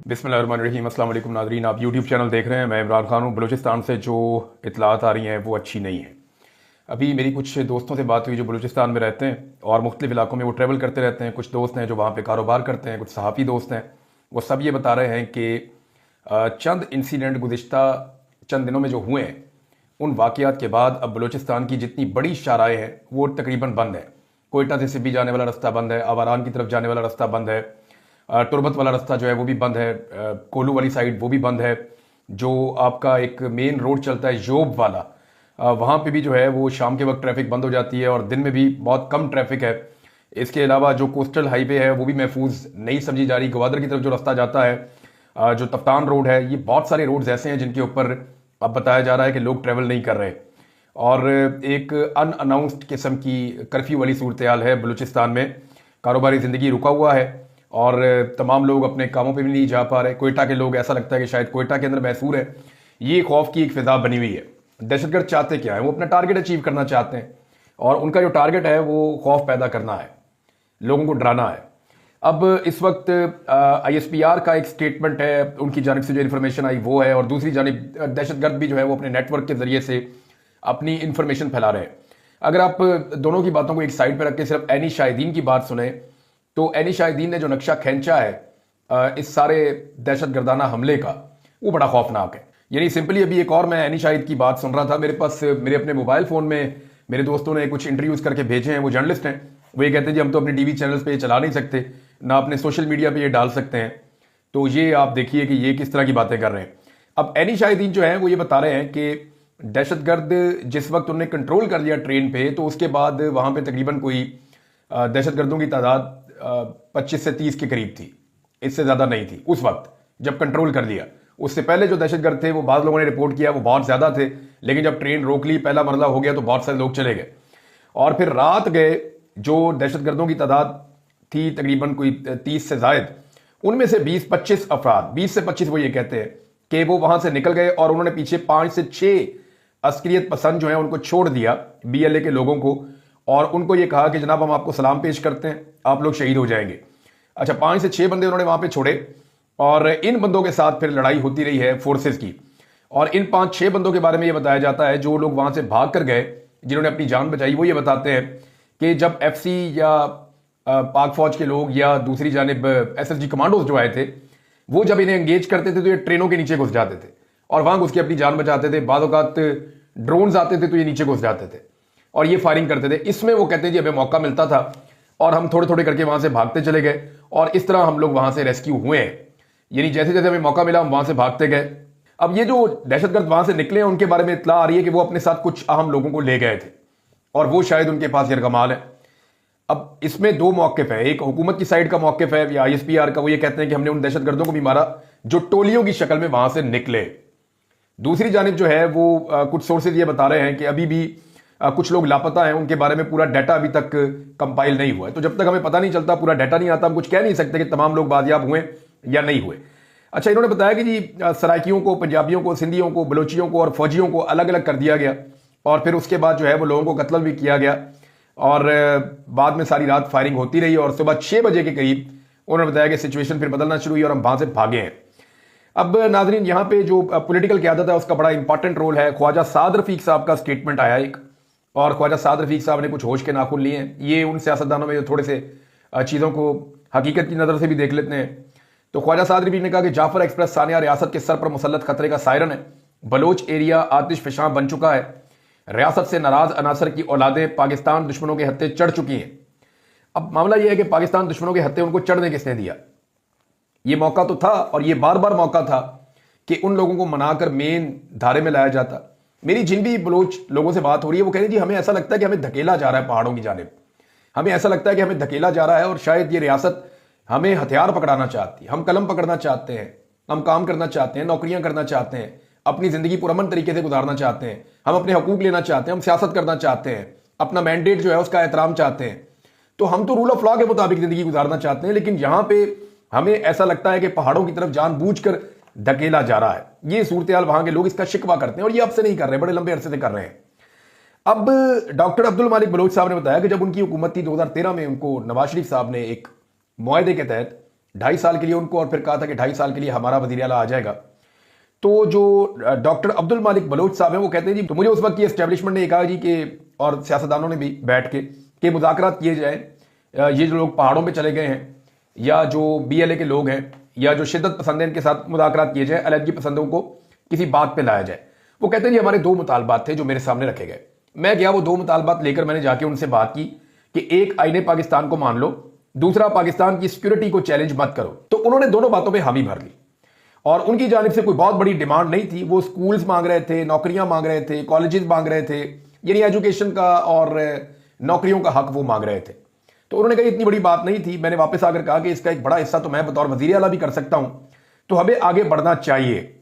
बिस्मिल्लाहिर्रहमानिर्रहीम। अस्सलाम वालेकुम नाज़रीन, आप यूट्यूब चैनल देख रहे हैं। मैं इमरान खान हूँ। बलूचिस्तान से जो इतलात आ रही हैं वो अच्छी नहीं है। अभी मेरी कुछ दोस्तों से बात हुई जो बलूचिस्तान में रहते हैं और मुख्तलिफ इलाकों में वो ट्रैवल करते रहते हैं। कुछ दोस्त हैं जो वहाँ पे कारोबार करते हैं, कुछ सहाफ़ी दोस्त हैं। वो सब ये बता रहे हैं कि चंद इंसिडेंट गुज़िश्ता चंद दिनों में जो हुए हैं, उन वाक़यात के बाद अब बलूचिस्तान की जितनी बड़ी शाहराएँ हैं वो तकरीबन बंद है। कोयटा से सिब्बी जाने वाला रास्ता बंद है, आवारान की तरफ जाने वाला रास्ता बंद है, तुरबत वाला रास्ता जो है वो भी बंद है, कोलू वाली साइड वो भी बंद है। जो आपका एक मेन रोड चलता है योब वाला, वहाँ पे भी जो है वो शाम के वक्त ट्रैफिक बंद हो जाती है और दिन में भी बहुत कम ट्रैफिक है। इसके अलावा जो कोस्टल हाईवे है वो भी महफूज नहीं समझी जा रही। गवादर की तरफ जो रास्ता जाता है, जो तफ्तान रोड है, ये बहुत सारे रोड्स ऐसे हैं जिनके ऊपर अब बताया जा रहा है कि लोग ट्रैवल नहीं कर रहे और एक अनअनाउंस्ड किस्म की कर्फ्यू वाली सूरत हाल है बलूचिस्तान में। कारोबारी ज़िंदगी रुका हुआ है और तमाम लोग अपने कामों पे भी नहीं जा पा रहे। कोयटा के लोग, ऐसा लगता है कि शायद कोयटा के अंदर मैसूर है। ये खौफ की एक फिजा बनी हुई है। दहशतगर्द चाहते क्या है? वो अपना टारगेट अचीव करना चाहते हैं और उनका जो टारगेट है वो खौफ पैदा करना है, लोगों को डराना है। अब इस वक्त ISPR का एक स्टेटमेंट है, उनकी जानिब से जो इन्फॉर्मेशन आई वो है, और दूसरी जानिब दहशतगर्द भी जो है वो अपने नेटवर्क के जरिए से अपनी इंफॉर्मेशन फैला रहे हैं। अगर आप दोनों की बातों को एक साइड पर रख के सिर्फ एनी शाहिदीन की बात सुने तो एनी शाहिदीन ने जो नक्शा खींचा है इस सारे दहशतगर्दाना हमले का, वो बड़ा खौफनाक है। यानी सिंपली अभी एक और मैं एनी शाहिद की बात सुन रहा था, मेरे पास मेरे अपने मोबाइल फ़ोन में मेरे दोस्तों ने कुछ इंटरव्यूज़ करके भेजे हैं। वो जर्नलिस्ट हैं, वो ये कहते हैं जी हम तो अपने टीवी चैनल्स पे ये चला नहीं सकते, ना अपने सोशल मीडिया पे ये डाल सकते हैं। तो ये आप देखिए कि ये किस तरह की बातें कर रहे हैं। अब एनी शाहिदीन जो है वो ये बता रहे हैं कि दहशतगर्द जिस वक्त उन्होंने कंट्रोल कर लिया ट्रेन पे, तो उसके बाद वहाँ पे तकरीबन कोई दहशतगर्दों की तादाद 25 से 30 के करीब थी, इससे ज़्यादा नहीं थी उस वक्त जब कंट्रोल कर लिया। उससे पहले जो दहशतगर्द थे वो बाद लोगों ने रिपोर्ट किया वो बहुत ज़्यादा थे, लेकिन जब ट्रेन रोक ली, पहला मरला हो गया, तो बहुत सारे लोग चले गए। और फिर रात गए जो दहशतगर्दों की तादाद थी तकरीबन कोई 30 से जायद, उनमें से 20-25 अफराद, 20 से 25 वो ये कहते हैं कि वो वहां से निकल गए और उन्होंने पीछे 5 से 6 अस्करियत पसंद जो है उनको छोड़ दिया, BLA के लोगों को, और उनको ये कहा कि जनाब हम आपको सलाम पेश करते हैं, आप लोग शहीद हो जाएंगे। अच्छा, 5 से 6 बंदे उन्होंने वहां पे छोड़े और इन बंदों के साथ फिर लड़ाई होती रही है फोर्सेस की। और इन 5-6 बंदों के बारे में ये बताया जाता है जो लोग वहां से भाग कर गए, जिन्होंने अपनी जान बचाई, वो ये बताते हैं कि जब FC या पाक फौज के लोग या दूसरी जानिब SSG कमांडोज जो आए थे, वो जब इन्हें एंगेज करते थे तो ये ट्रेनों के नीचे घुस जाते थे और वहां घुस के अपनी जान बचाते थे। बाद औकात ड्रोन्स आते थे तो ये नीचे घुस जाते थे और ये फायरिंग करते थे। इसमें वो कहते हैं जी हमें मौका मिलता था और हम थोड़े थोड़े करके वहां से भागते चले गए और इस तरह हम लोग वहां से रेस्क्यू हुए हैं। यानी जैसे जैसे हमें मौका मिला हम वहां से भागते गए। अब ये जो दहशतगर्द वहां से निकले हैं उनके बारे में इत्तला आ रही है कि वो अपने साथ कुछ अहम लोगों को ले गए थे और वो शायद उनके पास यरगमाल है। अब इसमें दो मौक़िफ़ है, एक हुकूमत की साइड का मौक़िफ़ है या ISPR का, वो ये कहते हैं कि हमने उन दहशतगर्दों को भी मारा जो टोलियों की शक्ल में वहां से निकले। दूसरी जानिब जो है वो कुछ सोर्सेज ये बता रहे हैं कि अभी भी कुछ लोग लापता हैं, उनके बारे में पूरा डाटा अभी तक कंपाइल नहीं हुआ है। तो जब तक हमें पता नहीं चलता, पूरा डाटा नहीं आता, हम कुछ कह नहीं सकते कि तमाम लोग बाजियाब हुए या नहीं हुए। अच्छा, इन्होंने बताया कि जी सराइकियों को, पंजाबियों को, सिंधियों को, बलोचियों को और फौजियों को अलग अलग कर दिया गया और फिर उसके बाद जो है वो लोगों को कत्ल भी किया गया और बाद में सारी रात फायरिंग होती रही और सुबह 6 बजे के करीब उन्होंने बताया कि सिचुएशन फिर बदलना शुरू हुई और हम वहां से भागे हैं। अब नाजरीन, यहाँ पे जो पॉलिटिकल क़यादत है उसका बड़ा इंपॉर्टेंट रोल है। ख्वाजा साद रफीक साहब का स्टेटमेंट आया एक, और ख्वाजा साद रफीक साहब ने कुछ होश के नाखून लिए हैं। ये उन सियासतदानों में जो थोड़े से चीज़ों को हकीकत की नज़र से भी देख लेते हैं। तो ख्वाजा साद रफीक ने कहा कि जाफर एक्सप्रेस सानिया रियासत के सर पर मुसल्लत खतरे का सायरन है। बलोच एरिया आतिश फिशां बन चुका है। रियासत से नाराज अनासर की औलादें पाकिस्तान दुश्मनों के हत्थे चढ़ चुकी हैं। अब मामला यह है कि पाकिस्तान दुश्मनों के हत्थे उनको चढ़ने किसने दिया? ये मौका तो था और ये बार बार मौका था कि उन लोगों को मनाकर मेन धारे में लाया जाता। मेरी जिन भी बलोच लोगों से बात हो रही है वो कह रहे हैं जी हमें ऐसा लगता है कि हमें धकेला जा रहा है पहाड़ों की जानिब, हमें ऐसा लगता है कि हमें धकेला जा रहा है और शायद ये रियासत हमें हथियार पकड़ाना चाहती है, हम कलम पकड़ना चाहते हैं, हम काम करना चाहते हैं, नौकरियां करना चाहते हैं, अपनी जिंदगी पुरअमन तरीके से गुजारना चाहते हैं, हम अपने हकूक लेना चाहते हैं, हम सियासत करना चाहते हैं, अपना मैंडेट जो है उसका एहतराम चाहते हैं। तो हम तो रूल ऑफ लॉ के मुताबिक जिंदगी गुजारना चाहते हैं, लेकिन यहां पे हमें ऐसा लगता है कि पहाड़ों की तरफ जानबूझकर धकेला जा रहा है। ये सूरत हाल वहां के लोग इसका शिकवा करते हैं और ये अब से नहीं कर रहे, बड़े लंबे अरसे से कर रहे हैं। अब डॉक्टर अब्दुल मालिक बलोच साहब ने बताया कि जब उनकी हुकूमत थी 2013 में, उनको नवाज शरीफ साहब ने एक मुआहदे के तहत 2.5 साल के लिए उनको, और फिर कहा था कि 2.5 साल के लिए हमारा वज़ीर आला आ जाएगा। तो जो डॉक्टर अब्दुल मालिक बलोच साहब हैं वो कहते हैं जी, तो मुझे उस वक्त की एस्टेब्लिशमेंट ने कहा जी कि, और सियासतदानों ने भी बैठ के मुज़ाकरात किए जाए, ये जो लोग पहाड़ों पे चले गए हैं या जो BLA के लोग हैं या जो शिद्दत पसंद हैं, इनके साथ मुज़ाकरात किए जाए, अलहदगी पसंदों को किसी बात पे लाया जाए। वो कहते हैं जी हमारे 2 मुतालबात थे जो मेरे सामने रखे गए। मैं गया, वो 2 मुतालबात लेकर मैंने जाके उनसे बात की कि एक आईने पाकिस्तान को मान लो, दूसरा पाकिस्तान की सिक्योरिटी को चैलेंज मत करो। तो उन्होंने दोनों बातों पर हामी भर ली और उनकी जानिब से कोई बहुत बड़ी डिमांड नहीं थी। वो स्कूल्स मांग रहे थे, नौकरियां मांग रहे थे, कॉलेजेस मांग रहे थे, यानी एजुकेशन का और नौकरियों का हक वो मांग रहे थे। तो उन्होंने कहा इतनी बड़ी बात नहीं थी। मैंने वापस आकर कहा कि इसका एक बड़ा हिस्सा तो मैं बतौर वज़ीर आला भी कर सकता हूं, तो हमें आगे बढ़ना चाहिए।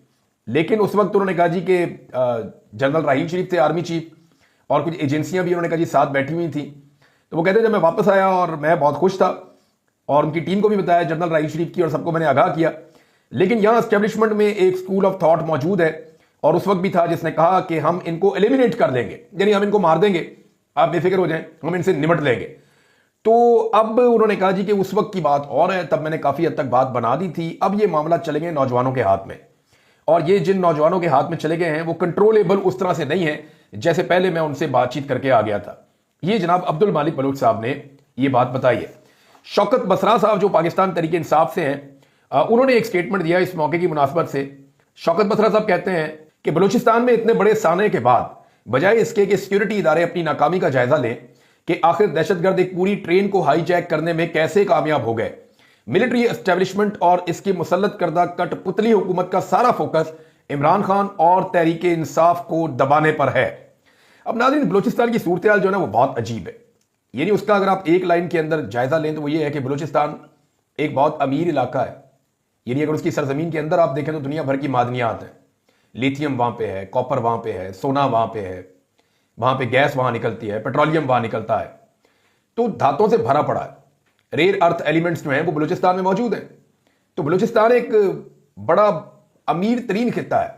लेकिन उस वक्त उन्होंने कहा जी कि जनरल राहील शरीफ थे, आर्मी चीफ, और कुछ एजेंसियां भी उन्होंने कहा जी साथ बैठी हुई थी। तो वो कहते हैं जब मैं वापस आया और मैं बहुत खुश था और उनकी टीम को भी बताया, जनरल राहील शरीफ की, और सबको मैंने आगाह किया। लेकिन यहां एस्टेब्लिशमेंट में एक स्कूल ऑफ थॉट मौजूद है और उस वक्त भी था जिसने कहा कि हम इनको एलिमिनेट कर देंगे, यानी हम इनको मार देंगे, आप बेफिक्र हो जाएं, हम इनसे निपट लेंगे। तो अब उन्होंने कहा जी कि उस वक्त की बात और है, तब मैंने काफी हद तक बात बना दी थी। अब ये मामला चले गए नौजवानों के हाथ में, और ये जिन नौजवानों के हाथ में चले गए हैं वो कंट्रोलेबल उस तरह से नहीं है जैसे पहले मैं उनसे बातचीत करके आ गया था। ये जनाब अब्दुल मालिक बलोच साहब ने ये बात बताई है। शौकत बसरा साहब जो पाकिस्तान तहरीक इंसाफ से हैं, उन्होंने एक स्टेटमेंट दिया इस मौके की मुनासबत से। शौकत बसरा साहब कहते हैं कि बलूचिस्तान में इतने बड़े साने के बाद बजाय इसके कि सिक्योरिटी इदारे अपनी नाकामी का जायजा लें कि आखिर दहशतगर्द एक पूरी ट्रेन को हाईजैक करने में कैसे कामयाब हो गए, मिलिट्री एस्टेब्लिशमेंट और इसकी मुसल्लत करदा कठपुतली हुकूमत का सारा फोकस इमरान खान और तहरीक इंसाफ को दबाने पर है। अब नाज़रीन, बलूचिस्तान की सूरत हाल जो है ना वो बहुत अजीब है। यानी उसका अगर आप एक लाइन के अंदर जायजा लें तो वो ये है कि बलूचिस्तान एक बहुत अमीर इलाका है। यानी अगर उसकी सरजमीन के अंदर आप देखें तो दुनिया भर की मादनियात हैं। लिथियम वहां पे है, कॉपर वहां पे है, सोना वहां पे है, वहां पे गैस वहां निकलती है, पेट्रोलियम वहां निकलता है, तो धातुओं से भरा पड़ा है। रेयर अर्थ एलिमेंट्स जो हैं वो बलूचिस्तान में मौजूद हैं। तो बलूचिस्तान एक बड़ा अमीर तरीन खित्ता है।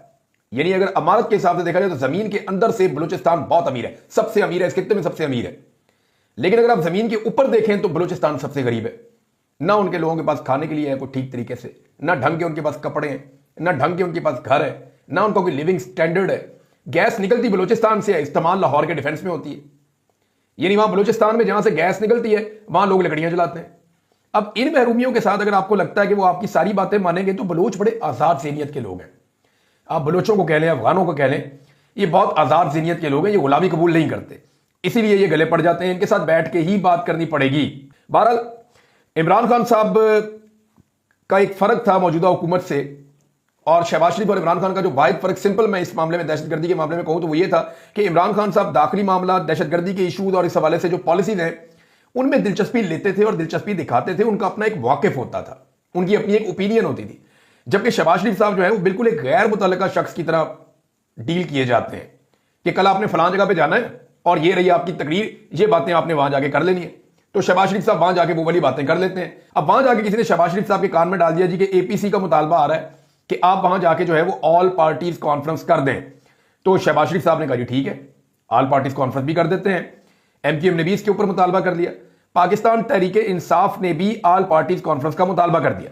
यानी अगर अमारत के हिसाब से देखा जाए तो जमीन के अंदर से बलूचिस्तान बहुत अमीर है, सबसे अमीर है, इस खित्ते में सबसे अमीर है। लेकिन अगर आप जमीन के ऊपर देखें तो बलूचिस्तान सबसे गरीब है। ना उनके लोगों के पास खाने के लिए है कोई ठीक तरीके से, ना ढंग के उनके पास कपड़े हैं, ना ढंग के उनके पास घर है, ना उनका कोई लिविंग स्टैंडर्ड है। गैस निकलती बलूचिस्तान से है, इस्तेमाल लाहौर के डिफेंस में होती है। यानी वहां बलूचिस्तान में जहां से गैस निकलती है वहां लोग लकड़ियां जलाते हैं। अब इन महरूमियों के साथ अगर आपको लगता है कि वो आपकी सारी बातें मानेंगे तो बलूच बड़े आजाद ज़हनियत के लोग हैं। आप बलूचों को कह लें, अफगानों को कह लें, ये बहुत आजाद ज़हनियत के लोग हैं, ये गुलामी कबूल नहीं करते, इसीलिए ये गले पड़ जाते हैं। इनके साथ बैठ के ही बात करनी पड़ेगी। बहरहाल इमरान खान साहब का एक फर्क था मौजूदा हुकूमत से, और शहबाज शरीफ और इमरान खान का जो वाहिद फर्क, सिंपल मैं इस मामले में दहशतगर्दी के मामले में कहूं तो वो ये था कि इमरान खान साहब दाखिली मामला, दहशतगर्दी के इशूज और इस हवाले से जो पॉलिसीज हैं उनमें दिलचस्पी लेते थे और दिलचस्पी दिखाते थे। उनका अपना एक वाकिफ होता था, उनकी अपनी एक ओपिनियन होती थी। जबकि शहबाज शरीफ साहब जो है वो बिल्कुल एक गैर मुतल्लिका शख्स की तरह डील किए जाते हैं कि कल आपने फलां जगह पे जाना है और ये रही आपकी तकरीर, ये बातें आपने वहां जाके कर लेनी है। तो शहबाज शरीफ साहब वहां जाके वो वाली बातें कर लेते हैं। अब वहां जाके किसी ने शहबाज शरीफ साहब के कान में डाल दिया जी कि APC का मुतालबा आ रहा है कि आप वहां जाके जो है वो ऑल पार्टीज कॉन्फ्रेंस कर दें। तो शहबाज शरीफ साहब ने कहा जी ठीक है, ऑल पार्टीज कॉन्फ्रेंस भी कर देते हैं। MQM ने भी इसके ऊपर मुतालबा कर लिया। पाकिस्तान तहरीक इंसाफ ने भी ऑल पार्टीज कॉन्फ्रेंस का मुतालबा कर दिया।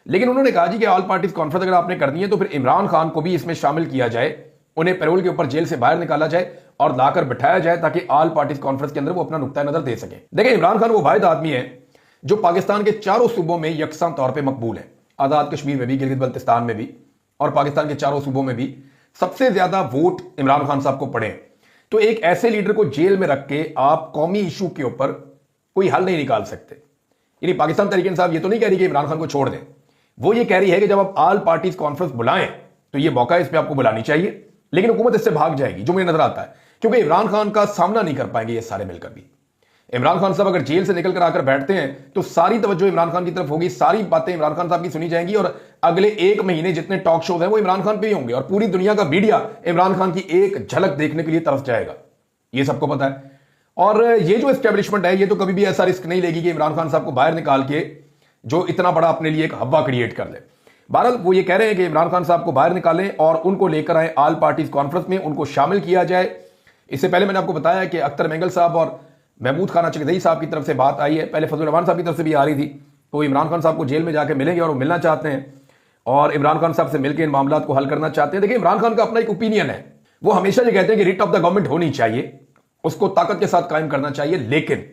लेकिन उन्होंने कहा जी कि ऑल पार्टीज कॉन्फ्रेंस अगर आपने कर दी है तो फिर इमरान खान को भी इसमें शामिल किया जाए, उन्हें पैरोल के ऊपर जेल से बाहर निकाला जाए और लाकर बिठाया जाए ताकि ऑल पार्टीज कॉन्फ्रेंस के अंदर वो अपना नुक्ता नजर दे सके। देखिए, इमरान खान वो वाहिद आदमी है जो पाकिस्तान के चारों सूबों में यकसा तौर पर मकबूल है। आजाद कश्मीर में भी, गिलगित बल्तिस्तान में भी, और पाकिस्तान के चारों सूबों में भी सबसे ज्यादा वोट इमरान खान साहब को पड़े। तो एक ऐसे लीडर को जेल में रख के आप कौमी इशू के ऊपर कोई हल नहीं निकाल सकते। यानी पाकिस्तान तहरीक इंसाफ ये तो नहीं कह रही कि इमरान खान को छोड़ दें, वो ये कह रही है कि जब आप ऑल पार्टीज कॉन्फ्रेंस बुलाएं तो ये मौका इस पर आपको बुलानी चाहिए। लेकिन हुकूमत इससे भाग जाएगी, जो मुझे नजर आता है, क्योंकि इमरान खान का सामना नहीं कर पाएंगे ये सारे मिलकर भी। इमरान खान साहब अगर जेल से निकल कर आकर बैठते हैं तो सारी तवज्जो इमरान खान की तरफ होगी, सारी बातें इमरान खान साहब की सुनी जाएंगी और अगले 1 महीने जितने टॉक शोज हैं वो इमरान खान पे ही होंगे और पूरी दुनिया का मीडिया इमरान खान की एक झलक देखने के लिए तरफ जाएगा। ये सबको पता है। और ये जो एस्टेब्लिशमेंट है ये तो कभी भी ऐसा रिस्क नहीं लेगी कि इमरान खान साहब को बाहर निकाल के जो इतना बड़ा अपने लिए एक हवा क्रिएट कर ले। बहरहाल वो ये कह रहे हैं कि इमरान खान साहब को बाहर निकालें और उनको लेकर आए ऑल पार्टीज कॉन्फ्रेंस में, उनको शामिल किया जाए। इससे पहले मैंने आपको बताया कि अख्तर मेंगल साहब और महमूद खान चकदई साहब की तरफ से बात आई है, पहले फजल रहमान साहब की तरफ से भी आ रही थी, तो इमरान खान साहब को जेल में जाके मिलेंगे और वो मिलना चाहते हैं और इमरान खान साहब से मिलकर इन मामलों को हल करना चाहते हैं। देखिए, इमरान खान का अपना एक ओपिनियन है, वो हमेशा ये कहते हैं कि रिट ऑफ द गवर्नमेंट होनी चाहिए, उसको ताकत के साथ कायम करना चाहिए, लेकिन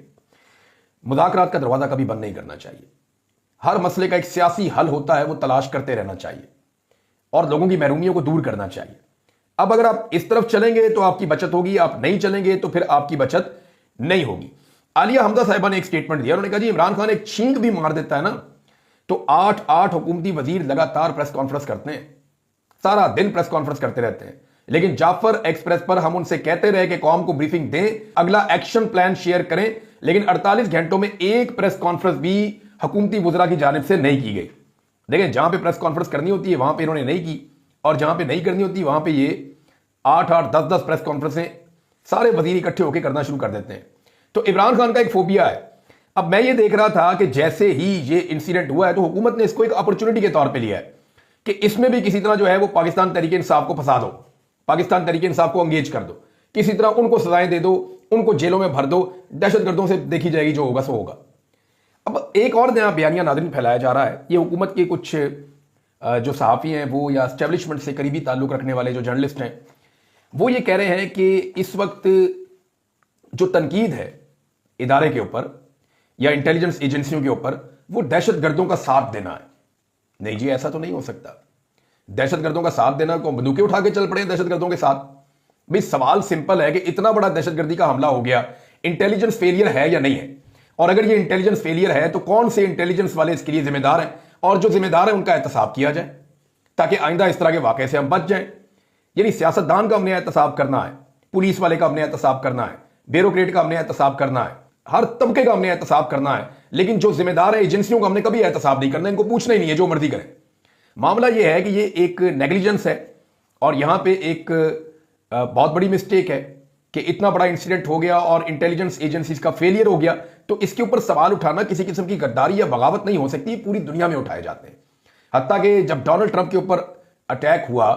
मुज़ाकरात का दरवाजा कभी बंद नहीं करना चाहिए। हर मसले का एक सियासी हल होता है, वो तलाश करते रहना चाहिए और लोगों की महरूमियों को दूर करना चाहिए। अब अगर आप इस तरफ चलेंगे तो आपकी बचत होगी, आप नहीं चलेंगे तो फिर आपकी बचत नहीं होगी। आलिया हमजा साहिबा ने एक स्टेटमेंट दिया, उन्होंने कहा जी इमरान खान एक छींक भी मार देता है ना तो 8 हुकूमती वजीर लगातार प्रेस कॉन्फ्रेंस करते हैं, सारा दिन प्रेस कॉन्फ्रेंस करते रहते हैं, लेकिन जाफर एक्सप्रेस पर हम उनसे कहते रहे कि कौम को ब्रीफिंग दें, अगला एक्शन प्लान शेयर करें, लेकिन 48 घंटों में एक प्रेस कॉन्फ्रेंस भी हुकूमती वज़रा की जानिब से नहीं की गई। देखिए, जहां पे प्रेस कॉन्फ्रेंस करनी होती है वहां पे इन्होंने नहीं की, और जहां पे नहीं करनी होती वहां पे ये 8-8, 10-10 प्रेस कॉन्फ्रेंसें सारे वजीर इकट्ठे होकर करना शुरू कर देते हैं। तो इमरान खान का एक फोबिया है। अब मैं ये देख रहा था कि जैसे ही ये इंसिडेंट हुआ है तो हुकूमत ने इसको एक अपॉर्चुनिटी के तौर पे लिया है कि इसमें भी किसी तरह जो है वो पाकिस्तान तहरीक इंसाफ को फंसा दो, पाकिस्तान तहरीक इंसाफ को एंगेज कर दो, किसी तरह उनको सजाएं दे दो, उनको जेलों में भर दो, दहशतगर्दों से देखी जाएगी, जो होगा सो होगा। अब एक और नया बयानिया नाज़रीन फैलाया जा रहा है, ये हुकूमत के कुछ जो सहाफ़ी हैं वो या एस्टेब्लिशमेंट से करीबी ताल्लुक़ रखने वाले जो जर्नलिस्ट हैं वो ये कह रहे हैं कि इस वक्त जो तनकीद है इदारे के ऊपर या इंटेलिजेंस एजेंसियों के ऊपर वो दहशतगर्दों का साथ देना है। नहीं जी, ऐसा तो नहीं हो सकता। दहशतगर्दों का साथ देना को बंदूकें उठा के चल पड़े दहशतगर्दों के साथ? भाई सवाल सिंपल है कि इतना बड़ा दहशतगर्दी का हमला हो गया, इंटेलिजेंस फेलियर है या नहीं है? और अगर ये इंटेलिजेंस फेलियर है तो कौन से इंटेलिजेंस वाले इसके लिए जिम्मेदार हैं, और जो जिम्मेदार है उनका एहतसाब किया जाए ताकि आइंदा इस तरह के वाक़े से हम बच जाएं। यानी सियासतदान का हमने एहतसाब करना है, पुलिस वाले का हमने एहतसाब करना है, ब्यूरोक्रेट का हमने एहतसाब करना है, हर तबके का हमने एहतसाब करना है, लेकिन जो जिम्मेदार है एजेंसियों का हमने कभी एहतसाब नहीं करना, इनको पूछना ही नहीं है, जो मर्जी करें। मामला यह है कि ये एक नेग्लिजेंस है और यहां पे एक बहुत बड़ी मिस्टेक है कि इतना बड़ा इंसिडेंट हो गया और इंटेलिजेंस एजेंसीज का फेलियर हो गया, तो इसके ऊपर सवाल उठाना किसी किस्म की गद्दारी या बगावत नहीं हो सकती, पूरी दुनिया में उठाए जाते हैं। हत्ता कि जब डोनाल्ड ट्रंप के ऊपर अटैक हुआ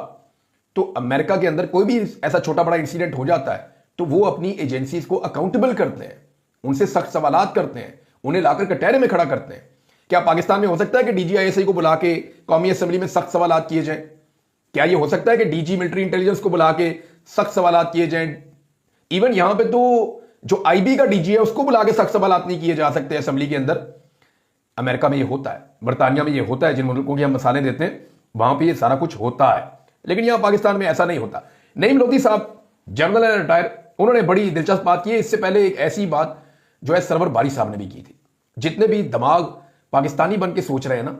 तो अमेरिका के अंदर कोई भी ऐसा छोटा बड़ा इंसिडेंट हो जाता है तो वो अपनी एजेंसीज को अकाउंटेबल करते हैं, उनसे सख्त सवालात करते हैं, उन्हें लाकर कटहरे में खड़ा करते हैं। क्या पाकिस्तान में हो सकता है कि DGISI को बुला के कौमी असेंबली में सख्त सवालात किए जाएं? क्या ये हो सकता है कि DG मिलिट्री इंटेलिजेंस को बुला के सख्त सवालात किए जाएं? इवन यहां पे तो जो IB का DG है उसको बुला के सख्त सवालात नहीं किए जा सकते असेंबली के अंदर। अमेरिका में ये होता है, बरतानिया में ये होता है, जिन मुल्कों की हम मिसालें देते हैं वहां पर यह सारा कुछ होता है, लेकिन यहां पाकिस्तान में ऐसा नहीं होता। नईम लोधी साहब जनरल है रिटायर, उन्होंने बड़ी दिलचस्प बात की है। इससे पहले एक ऐसी बात जो है सरवर बारी साहब ने भी की थी। जितने भी दिमाग पाकिस्तानी बन के सोच रहे हैं ना,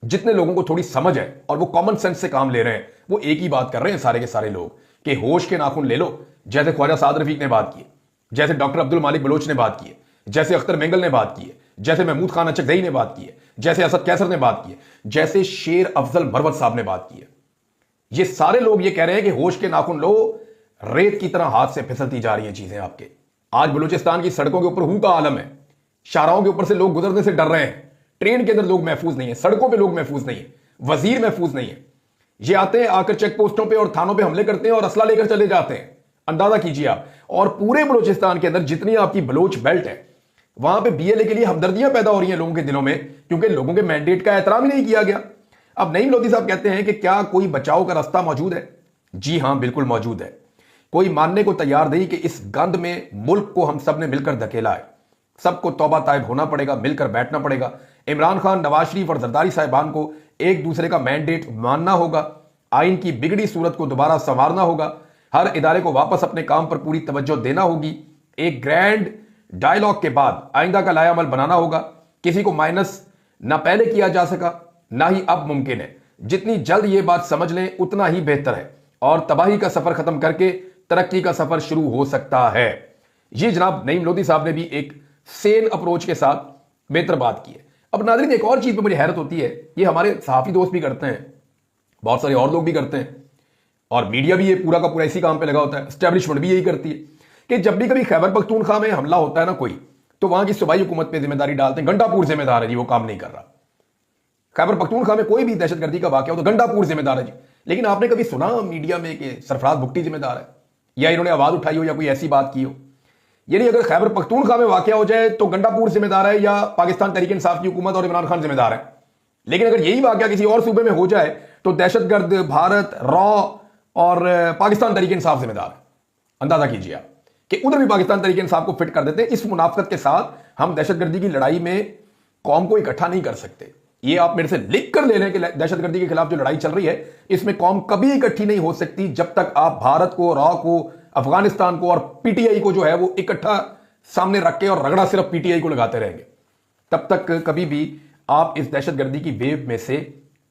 जितने लोगों को थोड़ी समझ है और वो कॉमन सेंस से काम ले रहे हैं, वो एक ही बात कर रहे हैं सारे के सारे लोग कि होश के नाखून ले लो। जैसे ख्वाजा साद रफीक ने बात की, जैसे डॉक्टर अब्दुल मालिक बलोच ने बात की है, जैसे अख्तर मेंगल ने बात की है, जैसे महमूद खान अचकजई ने बात की है, जैसे असद कैसर ने बात की है, जैसे शेर अफजल मरवत साहब ने बात की है। ये सारे लोग ये कह रहे हैं कि होश के नाखून लो, रेत की तरह हाथ से फिसलती जा रही हैं चीजें आपके। आज बलूचिस्तान की सड़कों के ऊपर हूं का आलम है, शाहराहों के ऊपर से लोग गुजरने से डर रहे हैं, ट्रेन के अंदर लोग महफूज नहीं है, सड़कों पे लोग महफूज नहीं है, वजीर महफूज नहीं है। ये आते हैं, आकर चेक पोस्टों पे और थानों पे हमले करते हैं और असला लेकर चले जाते हैं। अंदाजा कीजिए आप। और पूरे बलूचिस्तान के अंदर जितनी आपकी बलोच बेल्ट है वहां पे BLA के लिए हमदर्दियां पैदा हो रही हैं लोगों के दिलों में, क्योंकि लोगों के मैंडेट का एहतराम ही नहीं किया गया। अब नईम लोधी साहब कहते हैं कि क्या कोई बचाव का रास्ता मौजूद है? जी हां, बिल्कुल मौजूद है। कोई मानने को तैयार नहीं कि इस गंद में मुल्क को हम सब ने मिलकर धकेला है। सबको तौबा ताइब होना पड़ेगा, मिलकर बैठना पड़ेगा। इमरान खान, नवाज शरीफ और जरदारी साहिबान को एक दूसरे का मैंडेट मानना होगा, आइन की बिगड़ी सूरत को दोबारा संवारना होगा, हर इदारे को वापस अपने काम पर पूरी तवज्जो देना होगी, एक ग्रैंड डायलॉग के बाद आइंदा का लायामल बनाना होगा। किसी को माइनस ना पहले किया जा सका ना ही अब मुमकिन है। जितनी जल्द ये बात समझ लें उतना ही बेहतर है और तबाही का सफर खत्म करके तरक्की का सफर शुरू हो सकता है। ये जनाब नईम लोधी साहब ने भी एक सेन अप्रोच के साथ बेहतर बात की है। अब नाज़रीन, एक और चीज पर मुझे हैरत होती है, ये हमारे सहाफी दोस्त भी करते हैं, बहुत सारे और लोग भी करते हैं, और मीडिया भी ये पूरा का पूरा इसी काम पे लगा होता है, एस्टेब्लिशमेंट भी यही करती है कि जब भी कभी खैबर पख्तूनख्वा में हमला होता है ना कोई, तो वहां की सूबाई हुकूमत पे जिम्मेदारी डालते हैं, गंडापुर जिम्मेदार है जी, वो काम नहीं कर रहा। खैबर पख्तूनख्वा में कोई भी दहशतगर्दी का वाकया हो तो गंडापुर जिम्मेदार है जी। लेकिन आपने कभी सुना मीडिया में कि सरफराज भुट्टी जिम्मेदार है, या इन्होंने आवाज उठाई हो या कोई ऐसी बात की हो? यानी अगर खैबर पख्तूनख्वा में वाकया हो जाए तो गंडापुर जिम्मेदार है या पाकिस्तान तहरीक इंसाफ की हुकूमत और इमरान खान जिम्मेदार है। लेकिन अगर यही वाकया किसी और सूबे में हो जाए तो दहशतगर्द, भारत, रॉ और पाकिस्तान तहरीक इंसाफ जिम्मेदार है। अंदाजा कीजिए आप कि उधर भी पाकिस्तान तहरीक इंसाफ को फिट कर देते हैं। इस मुनाफकत के साथ हम दहशतगर्दी की लड़ाई में कौम को इकट्ठा नहीं कर सकते। ये आप मेरे से लिख कर ले लें कि दहशतगर्दी के खिलाफ जो लड़ाई चल रही है इसमें कौम कभी इकट्ठी नहीं हो सकती जब तक आप भारत को, रॉ को, अफगानिस्तान को और पीटीआई को जो है वो इकट्ठा सामने रख के और रगड़ा सिर्फ पीटीआई को लगाते रहेंगे। तब तक कभी भी आप इस दहशतगर्दी की वेव में से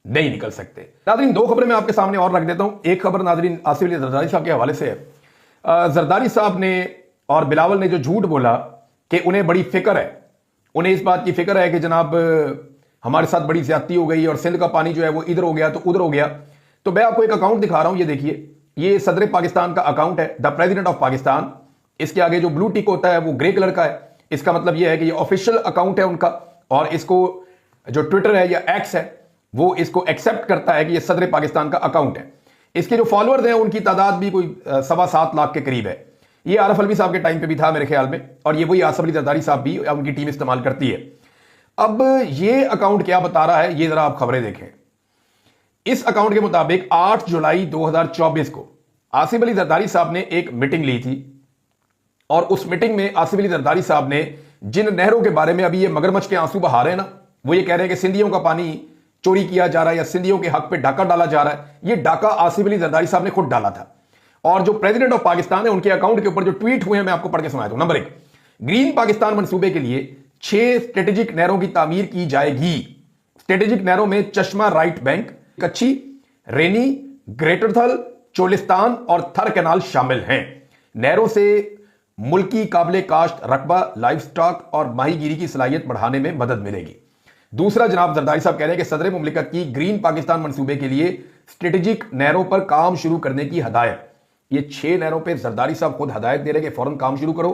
नहीं निकल सकते। नाज़रीन, दो खबरें मैं आपके सामने और रख देता हूं। एक खबर नाज़रीन आसिफ अली जरदारी साहब के हवाले से है। जरदारी साहब ने और बिलावल ने जो झूठ बोला कि उन्हें बड़ी फिक्र है, उन्हें इस बात की फिक्र है कि जनाब हमारे साथ बड़ी ज्यादती हो गई और सिंध का पानी जो है वो इधर हो गया तो उधर हो गया। तो मैं आपको एक अकाउंट दिखा रहा हूं, ये देखिए, ये सदर पाकिस्तान का अकाउंट है, द प्रेसिडेंट ऑफ पाकिस्तान। इसके आगे जो ब्लू टिक होता है वो ग्रे कलर का है। इसका मतलब यह है कि ये ऑफिशियल अकाउंट है उनका, और इसको जो ट्विटर है या एक्स है वो इसको एक्सेप्ट करता है कि ये सदर पाकिस्तान का अकाउंट है। इसके जो फॉलोअर्स हैं उनकी तादाद भी कोई 7.25 लाख के करीब है। ये आरफ अलवी साहब के टाइम पे भी था मेरे ख्याल में, और ये वही आसिफ अली जरदारी साहब भी उनकी टीम इस्तेमाल करती है। अब ये अकाउंट क्या बता रहा है, ये जरा आप खबरें देखें। इस अकाउंट के मुताबिक 8 जुलाई 2024 को आसिफ अली जरदारी साहब ने एक मीटिंग ली थी, और उस मीटिंग में आसिफ अली जरदारी साहब ने जिन नहरों के बारे में अभी ये मगरमच्छ के आंसू बहा रहे हैं ना, वो ये कह रहे हैं कि सिंधियों का पानी चोरी किया जा रहा है या सिंधियों के हक पे डाका डाला जा रहा है, ये डाका आसिफ अली जरदारी साहब ने खुद डाला था। और जो प्रेसिडेंट ऑफ पाकिस्तान है उनके अकाउंट के ऊपर जो ट्वीट हुए हैं मैं आपको पढ़ के सुना दूं। नंबर 1, ग्रीन पाकिस्तान मंसूबे के लिए 6 स्ट्रेटेजिक नहरों की तामीर की जाएगी। स्ट्रेटेजिक नहरों में चश्मा राइट बैंक, कच्ची, रेनी, ग्रेटर थल, चोलिस्तान और थर कैनाल शामिल हैं। नहरों से मुल्की काबिले काश्त रकबा, लाइफ स्टॉक और माहीगीरी की सलाहियत बढ़ाने में मदद मिलेगी। दूसरा, जनाब जरदारी साहब कह रहे हैं कि सदर मुमलिकत की ग्रीन पाकिस्तान मंसूबे के लिए स्ट्रेटेजिक नहरों पर काम शुरू करने की हदायत। ये 6 नहरों पर जरदारी साहब खुद हदायत दे रहे हैं कि फौरन काम शुरू करो।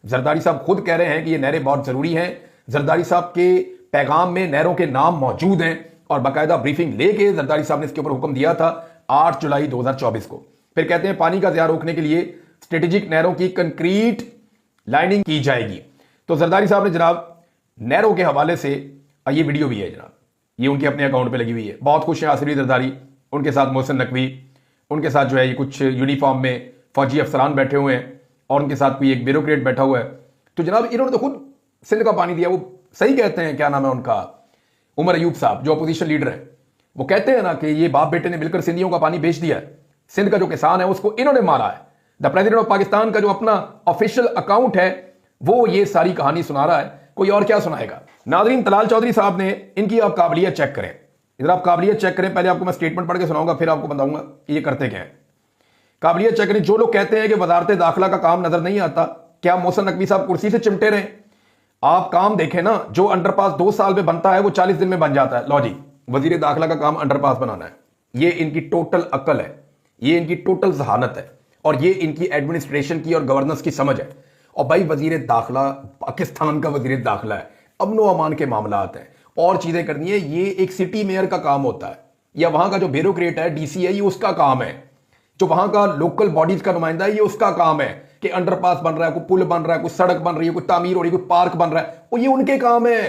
जरदारी साहब खुद कह रहे हैं कि ये नहरें बहुत जरूरी हैं। जरदारी साहब के पैगाम में नहरों के नाम मौजूद हैं, और बाकायदा ब्रीफिंग लेके जरदारी साहब ने इसके ऊपर हुक्म दिया था 8 जुलाई 2024 को। फिर कहते हैं पानी का ज़िया रोकने के लिए स्ट्रेटेजिक नहरों की कंक्रीट लाइनिंग की जाएगी। तो जरदारी साहब ने जनाब नहरों के हवाले से, ये वीडियो भी है जनाब, ये उनके अपने अकाउंट पे लगी हुई है। बहुत खुश हैं आसिफ अली जरदारी, उनके साथ मोहसिन नकवी, उनके साथ जो है ये कुछ यूनिफॉर्म में फौजी अफसरान बैठे हुए हैं, और उनके साथ कोई एक ब्यूरोक्रेट बैठा हुआ है। तो जनाब इन्होंने तो खुद सिंध का पानी दिया। वो सही कहते हैं, क्या नाम है उनका, उमर अयूब साहब जो अपोजिशन लीडर है, वो कहते हैं ना कि ये बाप बेटे ने मिलकर सिंधियों का पानी बेच दिया है। सिंध का जो किसान है उसको इन्होंने मारा है। द प्रेसिडेंट ऑफ पाकिस्तान का जो अपना ऑफिशियल अकाउंट है वो ये सारी कहानी सुना रहा है, कोई और क्या सुनाएगा। नाज़रीन, तलाल चौधरी साहब ने, इनकी आप काबिलियत चेक करें, इधर आप काबिलियत चेक करें। पहले आपको मैं स्टेटमेंट पढ़ के सुनाऊंगा, फिर आपको बताऊंगा ये करते क्या है। काबिलियत चेक करें। जो लोग कहते हैं कि वजारत दाखिला का काम नजर नहीं आता, क्या मोहसिन नकवी साहब कुर्सी से चिमटे रहे? आप काम देखें ना, जो अंडरपास 2 साल में बनता है वो 40 दिन में बन जाता है। लो जी, वजीर दाखिला का काम अंडरपास बनाना है। ये इनकी टोटल अक्ल है, ये इनकी टोटल जहानत है, और ये इनकी एडमिनिस्ट्रेशन की और गवर्नेंस की समझ है। और भाई वजीर दाखिला पाकिस्तान का वजीर दाखिला है, अमन व अमान के मामलात हैं और चीजें करनी है, ये एक सिटी मेयर का काम होता है, या वहां का जो ब्यूरोक्रेट है, डीसी है, ये उसका काम है। जो वहां का लोकल बॉडीज का नुमाइंदा है, ये उसका काम है कि अंडरपास बन रहा है, कोई पुल बन रहा है, कोई सड़क बन रही है, कोई तामीर हो रही है, कोई पार्क बन रहा है, वो ये उनके काम है।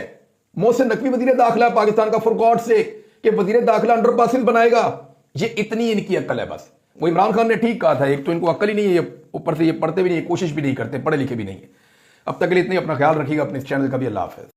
मोहसिन नकवी वजीर दाखिला पाकिस्तान का, फॉर गॉड से, कि वजीर दाखिला अंडरपासिस बनाएगा, ये इतनी इनकी अक्ल है बस। वो इमरान खान ने ठीक कहा था, एक तो इनको अक्ल ही नहीं है, ऊपर से ये पढ़ते भी नहीं, कोशिश भी नहीं करते, पढ़े लिखे भी नहीं है। अब तक के लिए इतने, अपना ख्याल रखिएगा, अपने इस चैनल का भी। अल्लाह हाफ़िज़।